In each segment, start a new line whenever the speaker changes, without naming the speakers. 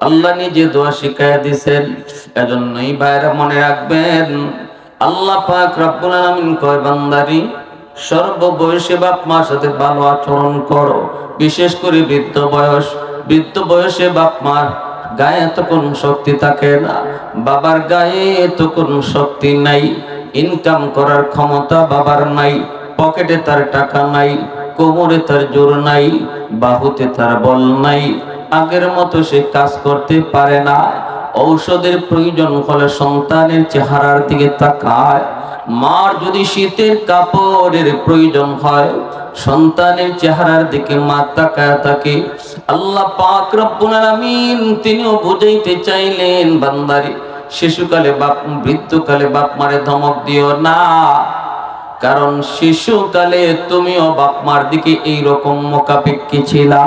আল্লাহ নিজে দোয়া শিখাইয়া দিয়েছেন। এজন্যই ভাইরা মনে রাখবেন, আল্লাহ পাক রব্বুল আলামিন কয়, বান্দারি সর্ববয়সে বাপ মার সাথে ভালো আচরণ করো। বিশেষ করে বৃদ্ধ বয়সে বাপ মার গায়ে তো কোনো শক্তি থাকে না, বাবার গায়ে তো কোনো শক্তি নাই, ইনকাম করার ক্ষমতা বাবার নাই, পকেটে তার টাকা নাই, কোমরে তার জোর নাই, বাহুতে তার বল নাই, আগের মতো সে কাজ করতে পারে না। ঔষধের প্রয়োজন হলে সন্তানের চেহারার দিকে তাকায়। মার যদি শীতের কাপড়ের প্রয়োজন হয়, সন্তানের চেহারার দিকে মা তাকায় থাকে। আল্লাহ পাক রব্বুল আলামিন তিনিও বুঝাইতে চাইলেন, বান্দারে শিশুকালে বৃদ্ধকালে বাপ মারে ধমক দিও না, কারণ শিশুকালে তুমিও বাপ মার দিকে এইরকম মোকাপেক্ষী ছিলা।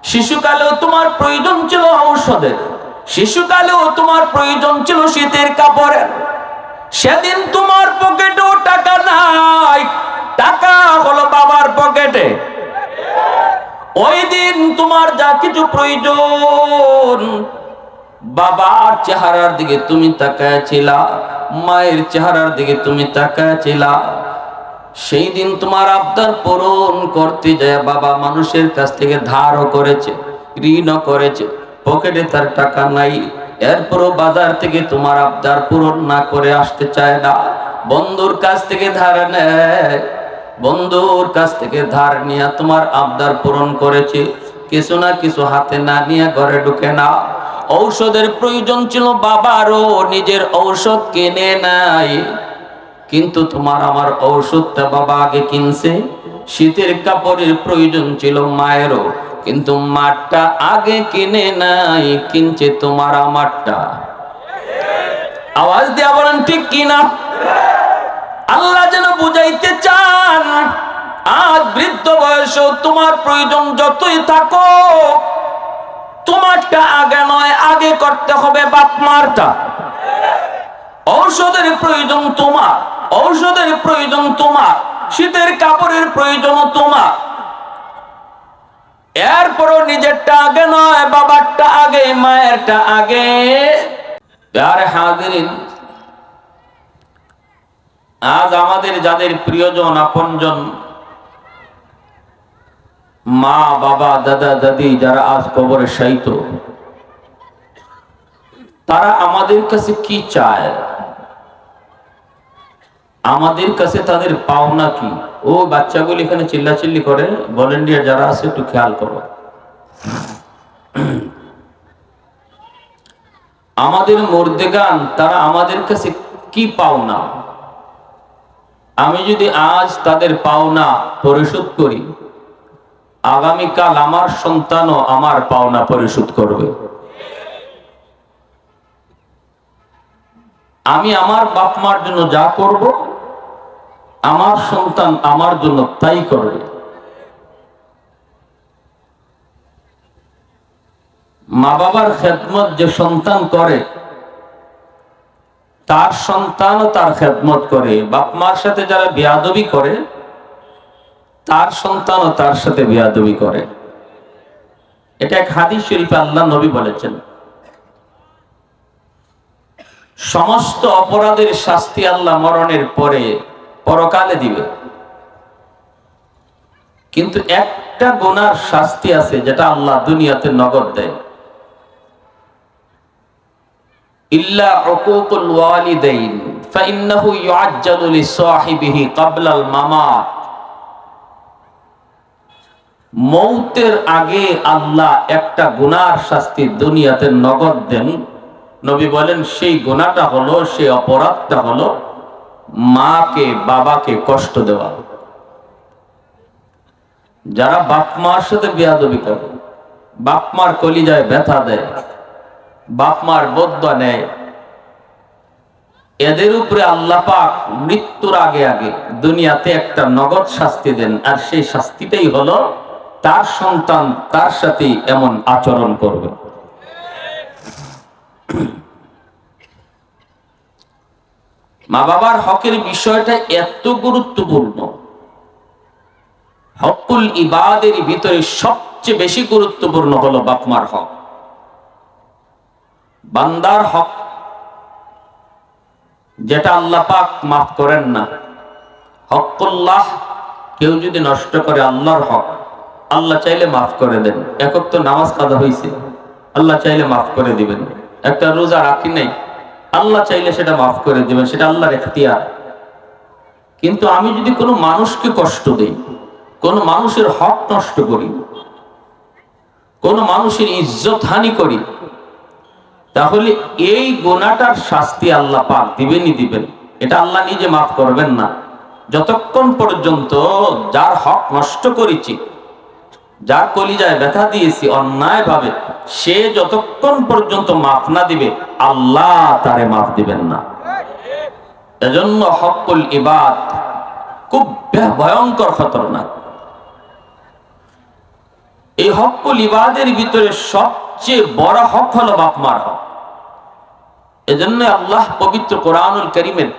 শিশুকালেও তোমার প্রয়োজন ছিল ঔষধের, শিশুকালেও তোমার প্রয়োজন ছিল শীতের কাপড়ের। সেদিন তোমার পকেটেও টাকা নাই, টাকা হলো বাবার পকেটে। ওই দিন তোমার যা কিছু প্রয়োজন, বাবার চেহারার দিকে তুমি তাকায় ছিলা, মায়ের চেহারার দিকে তুমি তাকায় ছিলা। সেই দিন তোমার আবদার পূরণ করতে যায় বাবা মানুষের কাছ থেকে ধারও করেছে, ঋণও করেছে, পকেটে তার টাকা নাই, এরপরও বাজার থেকে তোমার আবদার পূরণ না করে আসতে চায় না। বন্ধুর কাছ থেকে ধার নেয়, বন্ধুর কাছ থেকে ধার নিয়ে তোমার আবদার পূরণ করেছে, কিছু না কিছু হাতে না নিয়ে ঘরে ঢুকে না। ঔষধের প্রয়োজন ছিল বাবারও, নিজের ঔষধ কিনে নাই, কিন্তু তোমার আমার ঔষধটা বাবা আগে কিনছে। শীতের কাপড়ের প্রয়োজন ছিল মায়েরও, কিন্তু মারটা আগে কিনে নাই, কিনছে তোমার আমারটা। আওয়াজ দিয়া বলেন ঠিক কিনা? আল্লাহ যেন বুঝাইতে চান, আজ বৃদ্ধ বয়সেও তোমার প্রয়োজন যতই থাকো, তোমারটা আগে নয়, আগে করতে হবে বাপ মারটা। ঔষধের প্রয়োজন তোমার, ঔষধের প্রয়োজন তোমার, শীতের কাপড়ের প্রয়োজন তোমার, এরপরও নিজেরটা আগে নয়, বাবারটা আগে, মায়েরটা আগে। প্যারে হাজিরিন, আজ আমাদের যাদের প্রিয়জন আপনজন, মা বাবা দাদা দাদি যারা আজ কবরে শায়িত, তারা আমাদের কাছে কি চায়, আমাদের কাছে তাদের পাওনা কি? ও বাচ্চাগুলি এখানে চিল্লাচিল্লি করে, ভলেন্টিয়ার যারা আছে একটু খেয়াল করো। আমাদের মুর্দেগান তারা আমাদের কাছে কি পাওনা? আমি যদি আজ তাদের পাওনা পরিশোধ করি, আগামীকাল আমার সন্তানও আমার পাওনা পরিশোধ করবে। আমি আমার বাপ মার জন্য যা করব, আমার সন্তান আমার জন্য তাই করবে। মা বাবার খেদমত যে সন্তান করে, তার সন্তানও তার খেদমত করে। বাপ মার সাথে যারা বেয়াদবি করে, তার সন্তানও তার সাথে বেয়াদবি করে। এটা এক হাদিস শরীফে আল্লাহ নবী বলেছেন, সমস্ত অপরাধের শাস্তি আল্লাহ মরণের পরে পরকালে দিবে, কিন্তু একটা গুনার শাস্তি আছে যেটা আল্লাহ দুনিয়াতে নগদ দেয়। ইল্লা উকুকুল ওয়ালিদাইন ফাইন্নাহু ইউআজ্জালু লিসাহিবিহি ক্বাবলাল মামাত। মৌতের আগে আল্লাহ একটা গুনার শাস্তি দুনিয়াতে নগদ দেন। নবী বলেন সেই গুনাহটা হলো, সেই অপরাধটা হলো মাকে বাবাকে কষ্ট দেওয়া। যারা বাপ মার সাথে বেয়াদবি করে, বাপ মার কলিজায় ব্যথা দেয়, বাপ মার বদদোয়া নেয়, এদের উপরে আল্লাহ পাক মৃত্যুর আগে আগে দুনিয়াতে একটা নগদ শাস্তি দেন, আর সেই শাস্তিটাই হলো তার সন্তান তার সাথে এমন আচরণ করবে। মা বাবার হকের বিষয়টা এত গুরুত্বপূর্ণ, হকুল ইবাদের ভিতরে সবচেয়ে বেশি গুরুত্বপূর্ণ হলো বাপ মার হক। বান্দার হক যেটা আল্লাহ পাক মাফ করেন না, হকুল্লাহ কেউ যদি নষ্ট করে আল্লাহর হক, আল্লাহ চাইলে মাফ করে দেন। একক তো নামাজ কাদা হয়েছে, আল্লাহ চাইলে মাফ করে দিবেন। একটা রোজা রাখি নাই, আল্লাহ চাইলে সেটা মাফ করে দিবেন, সেটা আল্লাহর এখতিয়ার। কিন্তু আমি যদি কোনো মানুষকে কষ্ট দেই, কোনো মানুষের হক নষ্ট করি, কোনো মানুষের ইজ্জত হানি করি, তাহলে এই গুনাহটার শাস্তি আল্লাহ পাক দিবেনই দিবেন। এটা আল্লাহ নিজে মাফ করবেন না যতক্ষণ পর্যন্ত যার হক নষ্ট করেছি, যার কলিজায় ব্যথা দিয়েছি অন্যায় ভাবে, সে যতক্ষণ পর্যন্ত মাফ না দিবে আল্লাহ তারে মাফ দিবেন না। এজন্য হকুল ইবাদ খুব ভয়ঙ্কর খতরনাক। এই হকুল ইবাদের ভিতরে সবচেয়ে বড় হক হলো বাপ মার হক। এজন্য আল্লাহ পবিত্র কোরআনুল কারীমের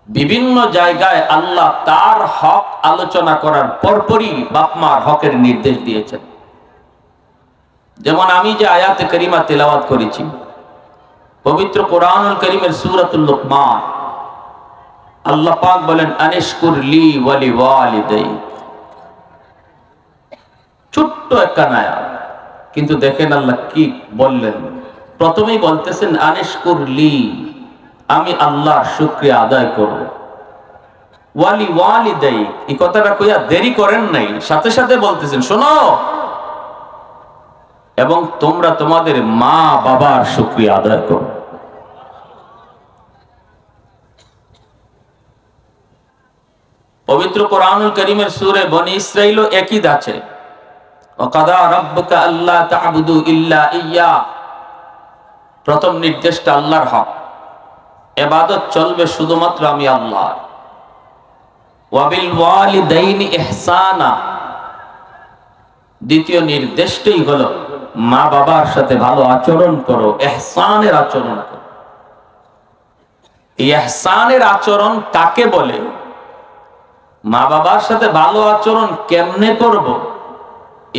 বিভিন্ন জায়গায় আল্লাহ তার হক আলোচনা করার পরপরই বাপ মার হকের নির্দেশ দিয়েছেন। যেমন আমি যে আয়াতে কারিমা তেলাওয়াত করেছি পবিত্র কোরআনুল কারীমের সূরাতুল লুকমান, আল্লাহ পাক বলেন আনিশকুর লি ওয়া লিওয়ালিদাইক। ছোট্ট একটা আয়াত, কিন্তু দেখেন আল্লাহ কি বললেন। প্রথমেই বলতেছেন আনিশকুর লি, আমি আল্লাহর শুকরিয়া আদায় করব। ওয়া লিওয়ালিদাইক, এই কথাটা কইয়া দেরি করেন নাই, সাথে সাথে বলতেছেন শোনো, এবং তোমরা তোমাদের মা বাবার শুকরিয়া আদায় করো। পবিত্র কোরআনুল কারীমের সূরা বনী ইসরাঈলও একই আছে, ওয়াকাদা রাব্বুকা আল্লা তা'বুদু ইল্লা ইয়্যা। প্রথম নির্দেশটা আল্লাহর হক, ইবাদত চলবে শুধুমাত্র আমি আল্লাহ। ওয়া বিল ওয়ালিদাইনি ইহসানা, দ্বিতীয় নির্দেশটাই হলো মা বাবার সাথে ভালো আচরণ করো, ইহসানের আচরণ করো। এই ইহসানের আচরণ কাকে বলে, মা বাবার সাথে ভালো আচরণ কেমনে করব,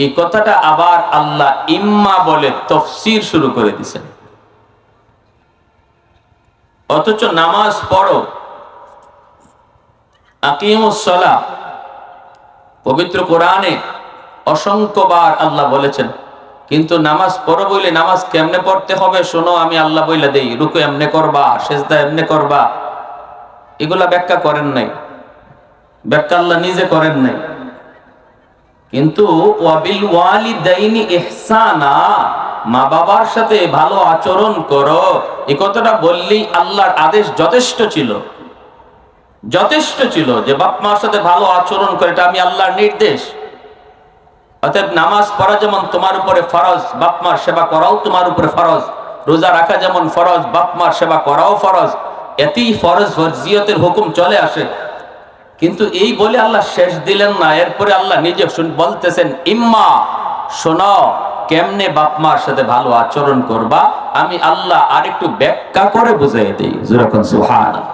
এই কথাটা আবার আল্লাহ ইম্মা বলে তাফসীর শুরু করে দিয়েছেন। অথচ নামাজ পড়ো, আকিমুস সালাহ, পবিত্র কোরআনে অসংখ্যবার আল্লাহ বলেছেন, কিন্তু নামাজ পড়ো বলে নামাজ কেমনে পড়তে হবে শোনো, আমি আল্লাহ বইলা দেই, রুকু এমনে করবা, সেজদা এমনে করবা, এগুলা ব্যাখ্যা করেন নাই, ব্যাখ্যা আল্লাহ নিজে করেন নাই। কিন্তু ওয়াবিল ওয়ালিদাইনি ইহসানা, মা বাবার সাথে ভালো আচরণ করো, এই কথাটা বললেই আল্লাহর আদেশ যথেষ্ট ছিল, যথেষ্ট ছিল যে বাপ মার সাথে ভালো আচরণ করে, এটা আমি আল্লাহর নির্দেশ। অতএব নামাজ পড়া যেমন তোমার উপরে ফরজ, বাপ মার সেবা করাও তোমার উপরে ফরজ। রোজা রাখা যেমন ফরজ, বাপ মার সেবা করাও ফরজ। এতেই ফরজ ফরজিয়তের হুকুম চলে আসে। কিন্তু এই বলে আল্লাহ শেষ দিলেন না, এরপরে আল্লাহ নিজে বলতেছেন ইম্মা, শোনো কেমনে বাপ মার সাথে ভালো আচরণ করবা, আমি আল্লাহ আরেকটু ব্যাখ্যা করে বুঝাই দেই। যেরকম সুবহানাল্লাহ।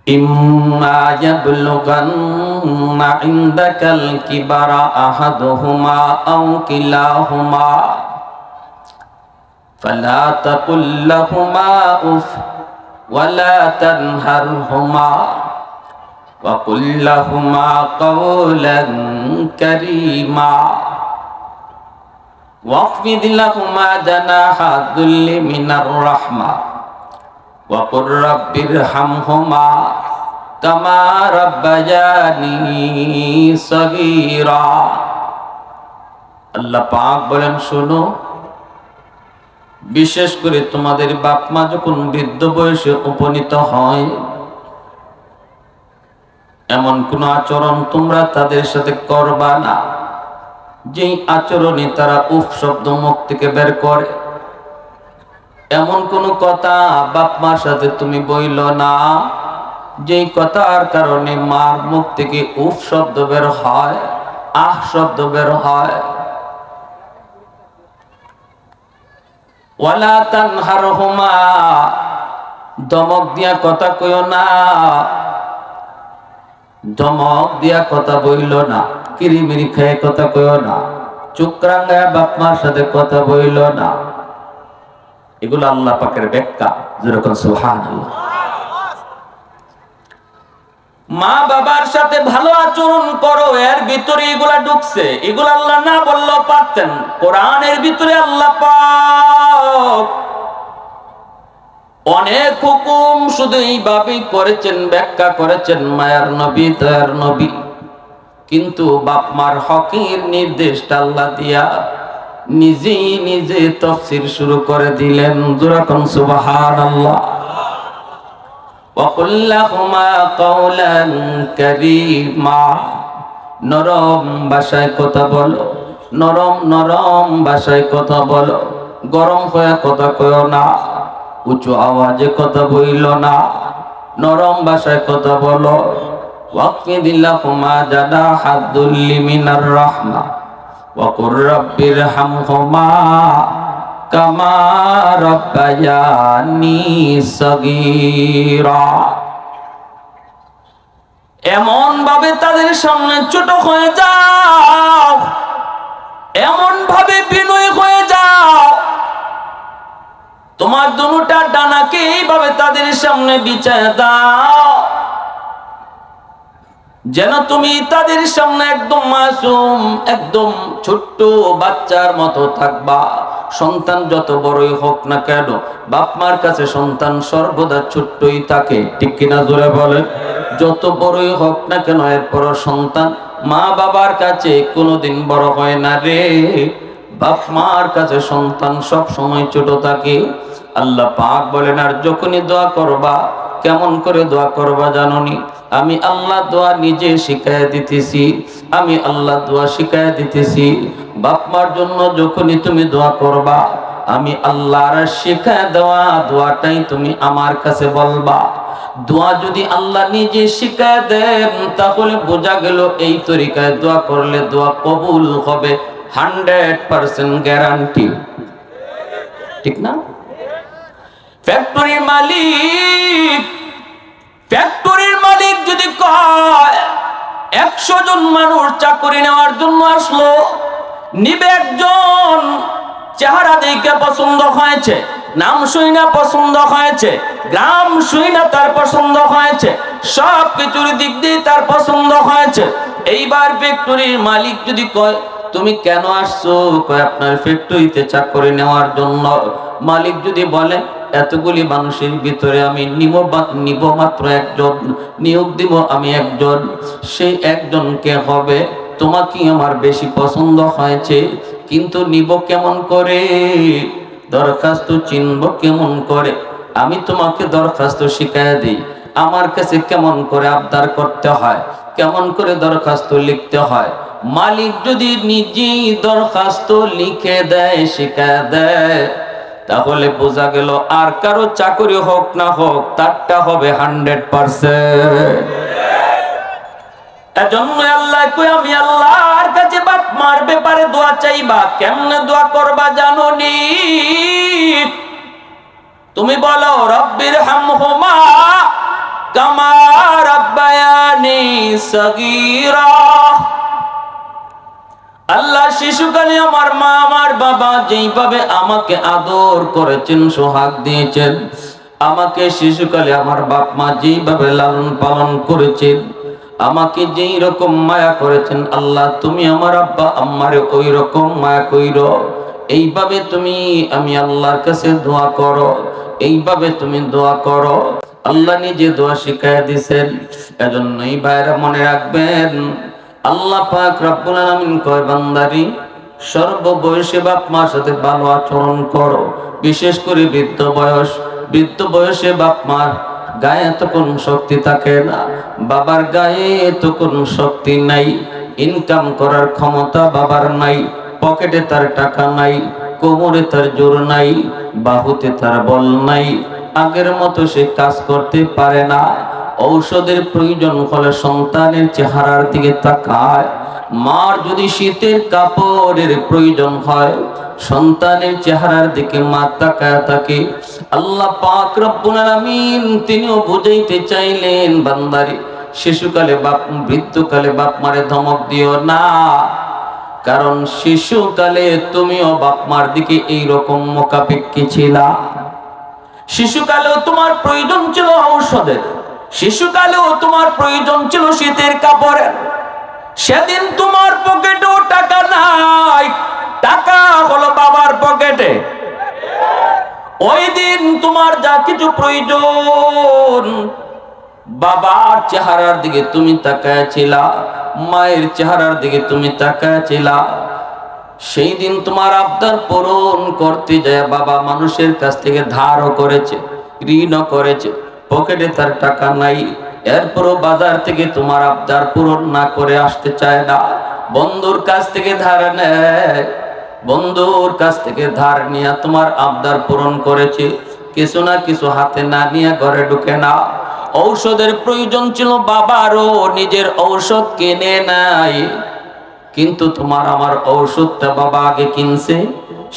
ইম্মা ইয়াবলুগান্না ইনদাকাল কিবারা আহাদুহুমা আও কিলাহুমা ফালা তাকুল লাহুমা উফ ওয়ালা তানহারহুমা ওয়া কুল লাহুমা কাওলান কারীমা ওয়াখফিদ লাহুমা জানাহা যুল্লি মিনার রাহমা ওয়া কুর রাব্বিরহামহুমা কামা রাব্বায়ানি সগীরা। আল্লাহ পাক বলেন শোনো, বিশেষ করে তোমাদের বাপ মা যখন বৃদ্ধ বয়সে উপনীত হয়, এমন কোন আচরণ তোমরা তাদের সাথে করবা না যেই আচরণে তারা উফ শব্দ মুখ থেকে বের করে। এমন কোন কথা বাপ মার সাথে তুমি বইল না যেই কথার কারণে মার মুখ থেকে উফ শব্দ বের হয়, আহ শব্দ বের হয়। ওয়ালা তানহারহুমা, ধমক দিয়া কথা কইও না, ধমক দিয়া কথা বইল না, কিরিমিরি খেয়ে কথা কইও না, চোখ রাঙায় বাপ মার সাথে কথা বইল না। এগুলো আল্লাহ পাকের ব্যাখ্যা, যেরকম সুবহানাল্লাহ। মা বাবার সাথে ভালো আচরণ করো, এর ভিতরে এগুলা ঢুকছে। এগুলো আল্লাহ না বললেও পারতেন। কোরআনের ভিতরে আল্লাহ পাক অনেক হুকুম শুধু এইভাবেই করেছেন, ব্যাখ্যা করেছেন মায়ার নবী দয়ার নবী। কিন্তু বাপ মার হকের নির্দেশটা আল্লাহ দিয়া নিজেই নিজে তাফসীর শুরু করে দিলেন। যেরকম সুবহানাল্লাহ। وَقُلْ لَهُمَا قَوْلًا كَرِيمًا, নরম ভাষায় কথা বলো, নরম নরম ভাষায় কথা বলো। গরম হয়ে কথা কইও না, উঁচু আওয়াজে কথা বইল না, নরম ভাষায় কথা বলো। وَاخْفِضْ لَهُمَا جَنَاحَ الذُّلِّ مِنَ الرَّحْمَةِ وَقُلْ رَبِّ ارْحَمْهُمَا কামা রাব্বায়ানি সগীরা। এমন ভাবে তাদের সামনে ছোট হয়ে যাও, এমন ভাবে বিনয়ী হয়ে যাও, তোমার দুটা ডানাকে এইভাবে তাদের সামনে বিছায় দাও, যেন তুমি তাদের সামনে একদম মাসুম, একদম ছোট্ট বাচ্চার মতো থাকবা। সন্তান যত বড়ই হোক না কেন, বাপ মার কাছে সন্তান সর্বদা ছোট্টই থাকে, ঠিক কিনা জোরে বলেন? যত বড়ই হোক না কেন, এরপর সন্তান মা বাবার কাছে কোনোদিন বড় হয় না রে। বাপ মার কাছে সন্তান সব সময় ছোট থাকে। আল্লাহ পাক বলেন, আর যখনই দোয়া করবা, কেমন করে দোয়া করবা জানোনি? আমি আল্লাহ দোয়া নিজে শিখায় দিতেছি, আমি আল্লাহ দোয়া শিখায় দিতেছি। বাপ মার জন্য যখনই তুমি দোয়া করবা, আমি আল্লাহর শিখায় দেওয়া দোয়াটাই তুমি আমার কাছে বলবা। দোয়া যদি আল্লাহ নিজে শিখায় দেন, তাহলে বোঝা গেল এই তরিকায় দোয়া করলে দোয়া কবুল হবে 100% গ্যারান্টি, ঠিক না? ফ্যাক্টরির মালিক যদি কয় 100 জন মানুষ চাকরি নেওয়ার জন্য আসলো, নিবে একজন, চেহারা দেখে পছন্দ হয়েছে, নাম শুই না পছন্দ হয়েছে, গ্রাম শুই না তার পছন্দ হয়েছে, সব কিছুর দিক দিয়ে তার পছন্দ হয়েছে। এইবার ফ্যাক্টরির মালিক যদি কয় তুমি কেন আসছো? কয় আপনার ফ্যাক্টরিতে চাকরি নেওয়ার জন্য। মালিক যদি বলে এতগুলি মানুষের ভিতরে আমি নিব মাত্র একজন, নিয়োগ দিব আমি একজন, সেই একজনকে হবে, তোমাকে আমার বেশি পছন্দ হয়েছে, কিন্তু নিব কেমন করে? দরখাস্ত চিনব কেমন করে? আমি তোমাকে দরখাস্ত শিখাই দিই, আমার কাছে কেমন করে আবদার করতে হয়, কেমন করে দরখাস্ত লিখতে হয়। মালিক যদি নিজেই দরখাস্ত লিখে দেয়, শিখায় দেয়, তাহলে বোঝা গেল আর কারো চাকরি হোক না হোক, তারটা হবে 100%। এজন্য আল্লাহ কই, আমি আল্লাহর কাছে বাপ মার ব্যাপারে দোয়া চাইবা, কেমনে দোয়া করবা জানোনি? তুমি বলো রব্বির হামহুমা কামা রাব্বায়ানি সগীরা। আল্লাহ শিশুকালে আমার মা আমার বাবা যেইভাবে আমাকে আদর করেছেন, সোহাগ দিয়েছেন, আমাকে শিশুকালে আমার বাপ মা যেইভাবে লালন পালন করেছেন, আমাকে যেই রকম মায়া করেছেন, আল্লাহ তুমি আমার আব্বা আম্মারে ওই রকম মায়া কইরো। এইভাবে তুমি আমি আল্লাহর কাছে দোয়া করো, এইভাবে তুমি দোয়া করো। আল্লাহ নিজে দোয়া শিখায় দিয়েছেন। এজন্যই ভাইরা মনে রাখবেন, আল্লাহ পাক রব্বুল আলামিন কয় বান্দারি সর্ববয়সে বাপ মার সাথে ভালো আচরণ করো, বিশেষ করে বৃদ্ধ বয়সে বাপ মার গায়ে এত কোন শক্তি থাকে না, বাবার গায়ে এত কোন শক্তি নাই, ইনকাম করার ক্ষমতা বাবার নাই, পকেটে তার টাকা নাই, কোমরে তার জোর নাই, বাহুতে তার বল নাই, আগের মতো সে কাজ করতে পারে না। ঔষধের প্রয়োজন হলে সন্তানের চেহারার দিকে তাকায়। মার যদি শীতের কাপড়ের প্রয়োজন হয়, সন্তানের চেহারার দিকে মা তাকায় থাকে। আল্লাহ পাক রব্বুল আলামিন তিনিও বুঝাইতে চাইলেন, বান্দারে শিশুকালে বাপ, বৃদ্ধকালে বাপ মারে ধমক দিও না, কারণ শিশুকালে তুমিও বাপ মার দিকে এইরকম মোকাপেক্ষী ছিলা। শিশুকালেও তোমার প্রয়োজন ছিল ঔষধের, শিশুকালেও তোমার প্রয়োজন ছিল শীতের কাপড়ের। সেদিন তোমার পকেটেও টাকা নাই, টাকা হলো বাবার পকেটে। ওই দিন তোমার যা কিছু প্রয়োজন, বাবার চেহারার দিকে তুমি তাকায় ছিলা, মায়ের চেহারার দিকে তুমি তাকায় ছিলা। সেই দিন তোমার আবদার পূরণ করতে যায় বাবা মানুষের কাছ থেকে ধারও করেছে, ঋণও করেছে, পকেটে তার টাকা নাই। এরপরও বাজার থেকে তোমার আবদার পূরণ না করে আসতে চায় না, বন্ধুর কাছ থেকে ধার নেয়, বন্ধুর কাছ থেকে ধার নিয়ে তোমার আবদার পূরণ করেছে, কিছু না কিছু হাতে না নিয়ে ঘরে ঢুকে না। ঔষধের প্রয়োজন ছিল বাবারও, নিজের ঔষধ কিনে নাই, কিন্তু তোমার আমার ঔষধটা বাবা আগে কিনছে।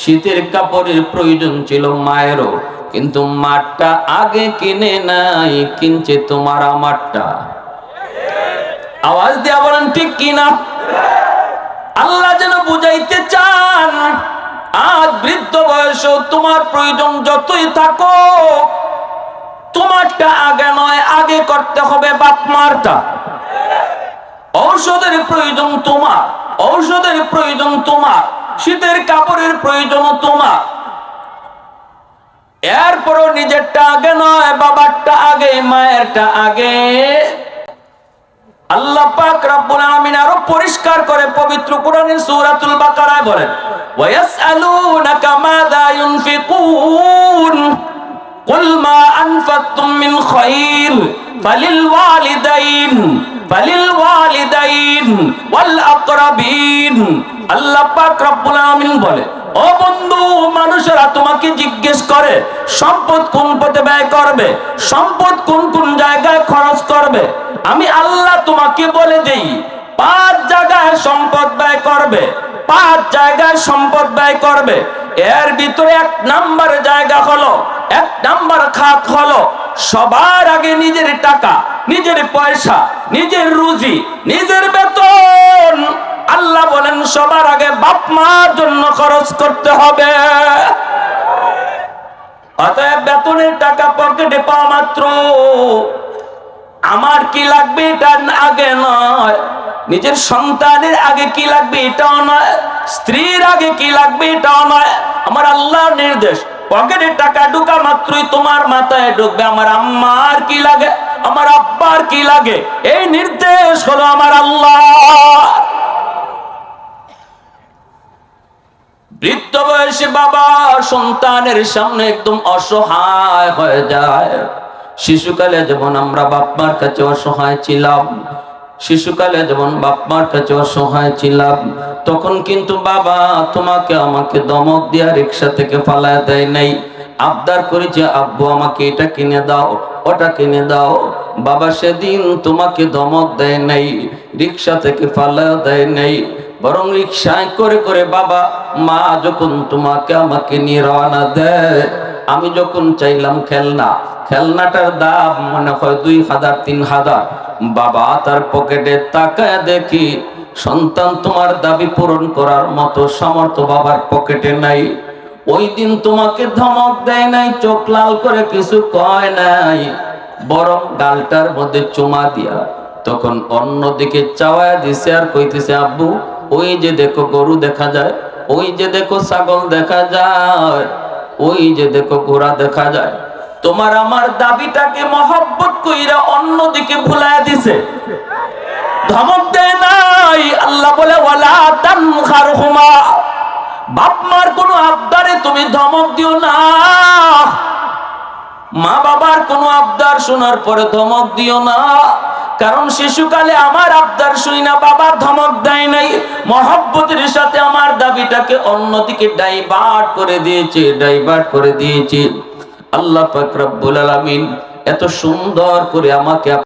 শীতের কাপড়ের প্রয়োজন ছিল মায়েরও, কিন্তু মারটা আগে কিনে নাই, কিনছে তোমার আমারটা। আওয়াজ দিয়া বলেন ঠিক কিনা? আল্লাহ যেন বুঝাইতে চান, আজ বৃদ্ধ বয়সেও তোমার প্রয়োজন যতই থাকো, তোমারটা আগে নয়, আগে করতে হবে বাপ মারটা। ঔষধের প্রয়োজন তোমার, ঔষধের প্রয়োজন তোমার, শীতের কাপড়ের প্রয়োজন তোমার। এরপরও নিজেরটা আগে নয়, বাবারটা আগে, মায়েরটা আগে। আল্লাহ পাক রব্বুল আলামিন আরো পরিষ্কার করে পবিত্র কোরআনের সূরাতুল বাকারায় বলেন, ওয়ায়াসআলুনাকা মাযা ইউনফিকুন কুল মা আনফাকতুম মিন খায়র ফালিল ওয়ালিদাইন ওয়াল আকরাবিন। আল্লাহ পাক রব্বুল আলামিন বলে, ও বন্ধু, মানুষেরা তোমাকে জিজ্ঞেস করে সম্পদ কোন পথে ব্যয় করবে, সম্পদ কোন কোন জায়গায় খরচ করবে। আমি আল্লাহ তোমাকে বলে দেই, 5 জায়গায় সম্পদ ব্যয় করবে, 5 জায়গায় সম্পদ ব্যয় করবে। এর ভিতরে 1 নাম্বার জায়গা হলো, 1 নাম্বার খাত হলো সবার আগে নিজের টাকা, নিজের পয়সা, নিজের রুজি, নিজের বেতন। আল্লাহ বলেন সবার আগে বাপ মার জন্য খরচ করতে হবে। অতএব বেতনের টাকা পকেটে পাওয়া মাত্র আমার কি লাগবে এটা আগে নয়, নিজের সন্তানের আগে কি লাগবে এটাও নয়, স্ত্রীর আগে কি লাগবে এটাও নয়। আমার আল্লাহর নির্দেশ, পকেটে টাকা ঢোকা মাত্রই তোমার মাথায় ঢুকবে আমার আম্মার কি লাগে, আমার আব্বার কি লাগে। এই নির্দেশ হলো আমার আল্লাহ। বৃদ্ধ বয়সে বাবা সন্তানের সামনে একদম অসহায় হয়ে যায়। শিশুকালে যেমন আমরা বাপ মার কাছে অসহায় ছিলাম, শিশুকালে যেমন বাপ মার কাছে অসহায় ছিলাম, তখন কিন্তু বাবা তোমাকে আমাকে দমক দিয়া রিক্সা থেকে ফালায় দেয় নাই। আবদার করেছে, আব্বু আমাকে এটা কিনে দাও, ওটা কিনে দাও। বাবা সেদিন তোমাকে দমক দেয় নাই, রিক্সা থেকে ফালায় দেয় নাই, বরং রিক্সায় করে করে বাবা মা যখন তোমাকে আমাকে নিয়ে রওনা দেয়, আমি যখন চাইলাম খেলনা, খেলনাটার দাম মনে হয় 2000 3000, বাবা তার পকেটে তাকায় দেখি সন্তান তোমার দাবি পূরণ করার মতো সামর্থ্য বাবার পকেটে নাই। ওই দিন তোমাকে ধমক দেয় নাই, চোখ লাল করে কিছু কয় নাই, বরং গালটার মধ্যে চুমা দিয়া তখন অন্যদিকে চাওয়া দিছে আর কইতেছে, আব্বু ওই যে দেখো গরু দেখা যায়, ওই যে দেখো ছাগল দেখা যায়, ওই যে দেখো ঘোড়া দেখা যায়। তোমার আমার দাবিটাকে মহব্বত কইরা অন্যদিকে ভুলায়া দিছে, ধমক দেয় নাই। আল্লাহ বলে, ওয়ালা তানখারহুমা, বাপ মার কোনো আবদারে তুমি ধমক দিও না। মা বাবার কোনো আবদার শোনার পরে ধমক দিও না, কারণ শিশুকালে আমার আবদার শুই না বাবার ধমক দেয় নাই, মহব্বতের সাথে আমার দাবিটাকে অন্যদিকে ডাইভার্ট করে দিয়েছে, ডাইভার্ট করে দিয়েছে। আল্লাহ পাক রব্বুল আলামিন এত সুন্দর করে আমাকে